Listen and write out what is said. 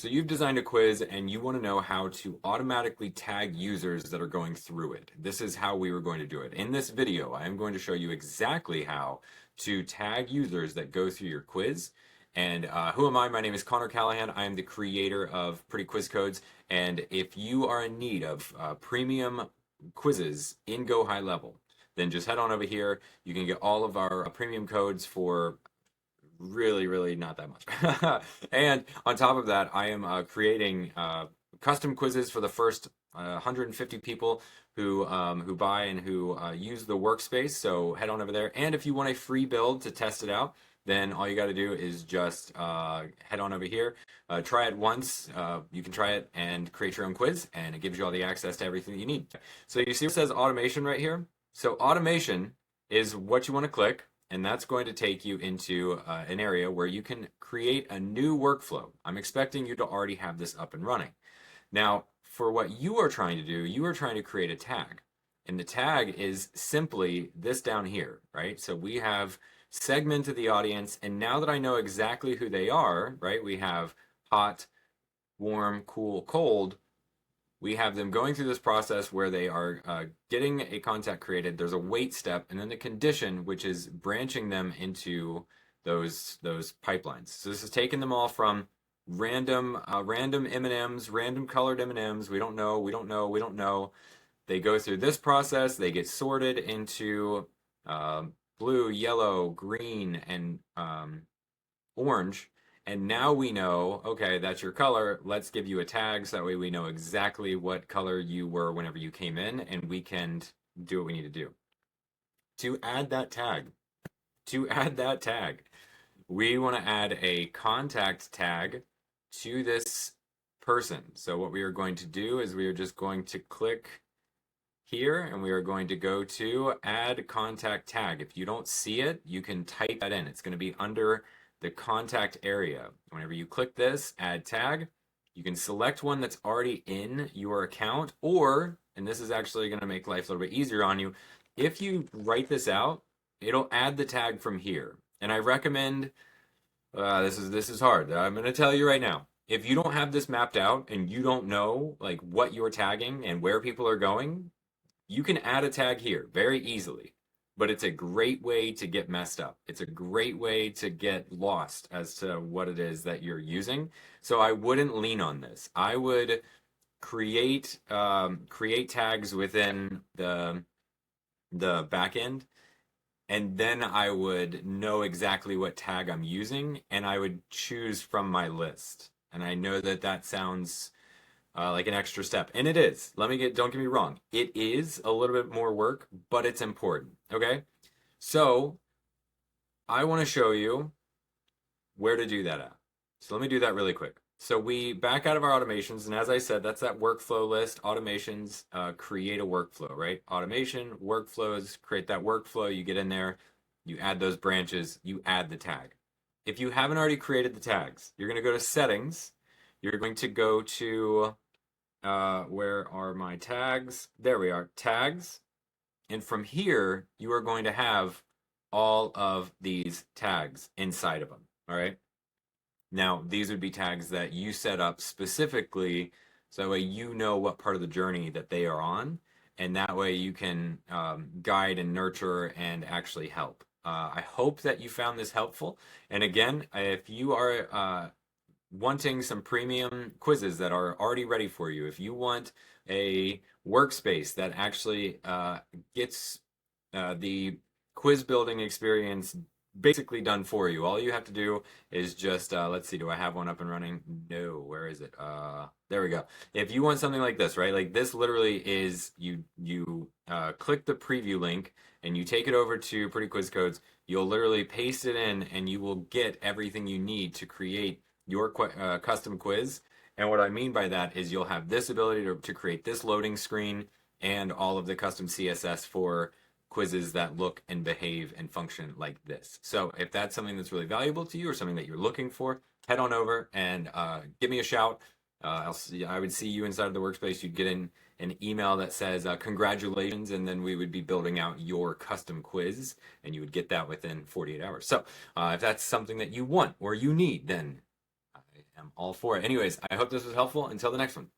So you've designed a quiz and you want to know how to automatically tag users that are going through it. This is how we were going to do it. In this video, I am going to show you exactly how to tag users that go through your quiz. And who am I? My name is Connor Callahan. I am the creator of PrettyQuizCodes. And if you are in need of premium quizzes in GoHighLevel, then just head on over here. You can get all of our premium codes for really not that much. And on top of that, I am creating custom quizzes for the first 150 people who buy and who use the workspace. So head on over there. And if you want a free build to test it out, then all you got to do is just head on over here, try it once. You can try it and create your own quiz, and it gives you all the access to everything that you need. So you see it says automation right here. So automation is what you want to click, and that's going to take you into an area where you can create a new workflow. I'm expecting you to already have this up and running. Now, for what you are trying to do, you are trying to create a tag. And the tag is simply this down here, right? So we have segmented the audience, and now that I know exactly who they are, right? We have hot, warm, cool, cold. We have them going through this process where they are getting a contact created. There's a wait step, and then the condition, which is branching them into those pipelines. So this is taking them all from random M&Ms, random colored M&Ms. We don't know. They go through this process. They get sorted into blue, yellow, green, and orange. And now we know, okay, that's your color. Let's give you a tag so that way we know exactly what color you were whenever you came in, and we can do what we need to do. To add that tag, we want to add a contact tag to this person. So what we are going to do is we are just going to click here, and we are going to go to add contact tag. If you don't see it, you can type that in. It's going to be under the contact area. Whenever you click this, add tag, you can select one that's already in your account, or, and this is actually going to make life a little bit easier on you, if you write this out, it'll add the tag from here. And I recommend, this is hard. I'm going to tell you right now, if you don't have this mapped out and you don't know like what you're tagging and where people are going, you can add a tag here very easily. But it's a great way to get messed up. It's a great way to get lost as to what it is that you're using. So I wouldn't lean on this. I would create tags within the back end, and then I would know exactly what tag I'm using, and I would choose from my list. And I know that that sounds like an extra step, and it is. Don't get me wrong, it is a little bit more work, but it's important. Okay, so I want to show you where to do that at. So let me do that really quick. So we back out of our automations, and as I said, that's that workflow list. Automations, create a workflow, right? Automation, workflows, create that workflow. You get in there, you add those branches, you add the tag. If you haven't already created the tags, you're going to go to settings. You're going to go to, where are my tags? There we are, tags. And from here, you are going to have all of these tags inside of them, all right? Now, these would be tags that you set up specifically so that way you know what part of the journey that they are on, and that way you can guide and nurture and actually help. I hope that you found this helpful. And again, if you are wanting some premium quizzes that are already ready for you, if you want a workspace that actually gets the quiz building experience basically done for you, all you have to do is just, let's see, do I have one up and running? No, where is it? There we go. If you want something like this, right? Like this literally is, you click the preview link and you take it over to PrettyQuizCodes, you'll literally paste it in and you will get everything you need to create your custom quiz. And what I mean by that is you'll have this ability to create this loading screen and all of the custom CSS for quizzes that look and behave and function like this. So if that's something that's really valuable to you or something that you're looking for, head on over and give me a shout. I would see you inside of the workspace. You'd get an email that says congratulations, and then we would be building out your custom quiz, and you would get that within 48 hours. So if that's something that you want or you need, then am all for it. Anyways, I hope this was helpful. Until the next one.